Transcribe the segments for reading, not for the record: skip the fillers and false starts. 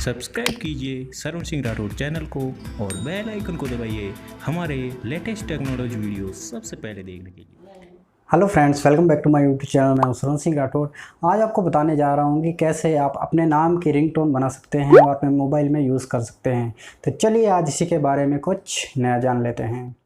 Subscribe कीजिए Sharavana Singh Rathore channel को और बेल आइकन को दबाइए हमारे लेटेस्ट टेक्नोलॉजी वीडियो सबसे पहले देखने के लिए। Hello friends, welcome back to my YouTube channel. मैं हूं शरवण सिंह राठौर। आज आपको बताने जा रहा हूं कि कैसे आप अपने नाम की रिंगटोन बना सकते हैं और अपने मोबाइल में यूज़ कर सकते हैं। तो चलिए आज इसी के बारे में कुछ नया जान लेते हैं।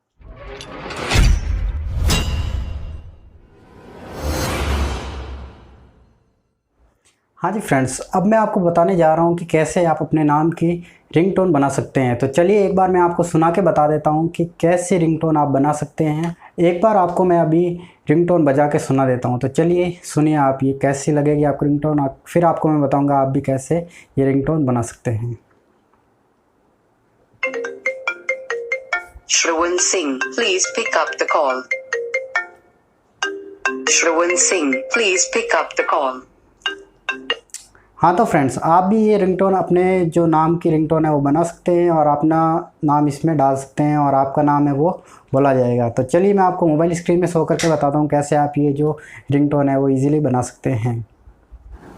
हाँ जी फ्रेंड्स, अब मैं आपको बताने जा रहा हूँ कि कैसे आप अपने नाम की रिंगटोन बना सकते हैं। तो चलिए एक बार मैं आपको सुना के बता देता हूँ कि कैसे रिंगटोन आप बना सकते हैं। एक बार आपको मैं अभी रिंगटोन बजा के सुना देता हूँ। तो चलिए सुनिए आप, ये कैसी लगेगी आपको रिंगटोन। फिर आपको मैं बताऊँगा आप भी कैसे ये रिंगटोन बना सकते हैं। Sharvan Singh, please pick up the call. Sharvan Singh, please pick up the call. हाँ तो फ्रेंड्स, आप भी ये रिंगटोन अपने जो नाम की रिंगटोन है वो बना सकते हैं और अपना नाम इसमें डाल सकते हैं और आपका नाम है वो बोला जाएगा। तो चलिए मैं आपको मोबाइल स्क्रीन में शो करके बताता हूँ कैसे आप ये जो रिंगटोन है वो इजीली बना सकते हैं।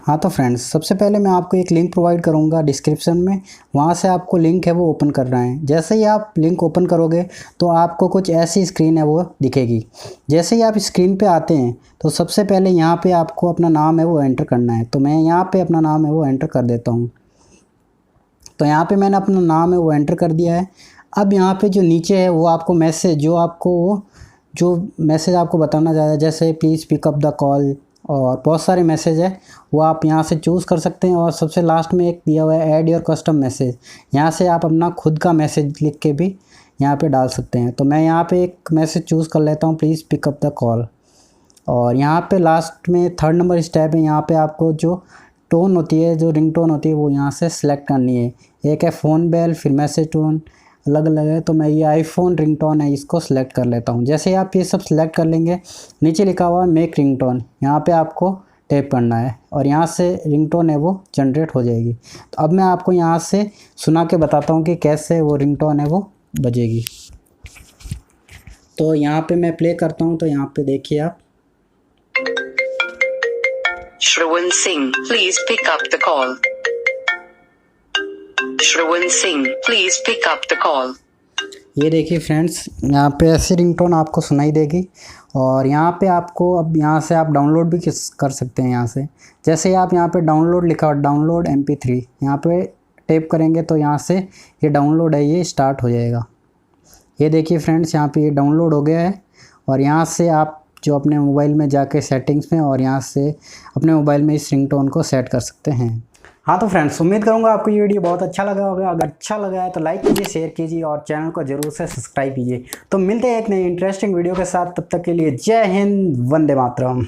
हाँ तो फ्रेंड्स, सबसे पहले मैं आपको एक लिंक प्रोवाइड करूँगा डिस्क्रिप्शन में। वहाँ से आपको लिंक है वो ओपन करना है। जैसे ही आप लिंक ओपन करोगे तो आपको कुछ ऐसी स्क्रीन है वो दिखेगी। जैसे ही आप स्क्रीन पे आते हैं तो सबसे पहले यहाँ पे आपको अपना नाम है वो एंटर करना है। तो मैं यहाँ पे अपना नाम है वो एंटर कर देता हूँ। तो यहाँ पे मैंने अपना नाम है वो एंटर कर दिया है। अब यहाँ पे जो नीचे है वो आपको मैसेज जो मैसेज आपको बताना चाहता है, जैसे please pick up the call और बहुत सारे मैसेज है वो आप यहाँ से चूज़ कर सकते हैं। और सबसे लास्ट में एक दिया हुआ है ऐड योर कस्टम मैसेज। यहाँ से आप अपना खुद का मैसेज लिख के भी यहाँ पे डाल सकते हैं। तो मैं यहाँ पे एक मैसेज चूज़ कर लेता हूँ, please pick up the call. और यहाँ पे लास्ट में थर्ड नंबर स्टेप है। यहाँ पे आपको जो टोन होती है, जो रिंगटोन होती है वो यहाँ से सिलेक्ट करनी है। एक है फ़ोन बेल, फिर मैसेज टोन, अलग अलग है। तो मैं ये आईफोन रिंगटोन है इसको सिलेक्ट कर लेता हूँ। जैसे आप ये सब सिलेक्ट कर लेंगे, नीचे लिखा हुआ है मेक रिंगटोन, यहाँ पे आपको टैप करना है और यहाँ से रिंगटोन है वो जनरेट हो जाएगी। तो अब मैं आपको यहाँ से सुना के बताता हूँ कि कैसे वो रिंगटोन है वो बजेगी। तो यहाँ पे मैं प्ले करता हूँ। तो यहाँ पे देखिए आप, Sharvan Singh, please pick up the call. Sharvan Singh, please pick up the call. ये देखिए फ्रेंड्स, यहाँ पे ऐसी रिंगटोन आपको सुनाई देगी। और यहाँ पे आपको अब यहाँ से आप डाउनलोड भी कर सकते हैं। यहाँ से जैसे आप यहाँ पे डाउनलोड लिखा, डाउनलोड MP3, यहाँ पे टैप करेंगे तो यहाँ से ये डाउनलोड है ये स्टार्ट हो जाएगा। ये देखिए फ्रेंड्स, यहाँ पे ये डाउनलोड हो गया है। और यहाँ से आप जो अपने मोबाइल में जाके सेटिंग्स में और यहाँ से अपने मोबाइल में इस रिंगटोन को सेट कर सकते हैं। हाँ तो फ्रेंड्स, उम्मीद करूँगा आपको ये वीडियो बहुत अच्छा लगा होगा। अगर अच्छा लगा है तो लाइक कीजिए, शेयर कीजिए और चैनल को जरूर से सब्सक्राइब कीजिए। तो मिलते हैं एक नई इंटरेस्टिंग वीडियो के साथ। तब तक के लिए जय हिंद, वंदे मातरम।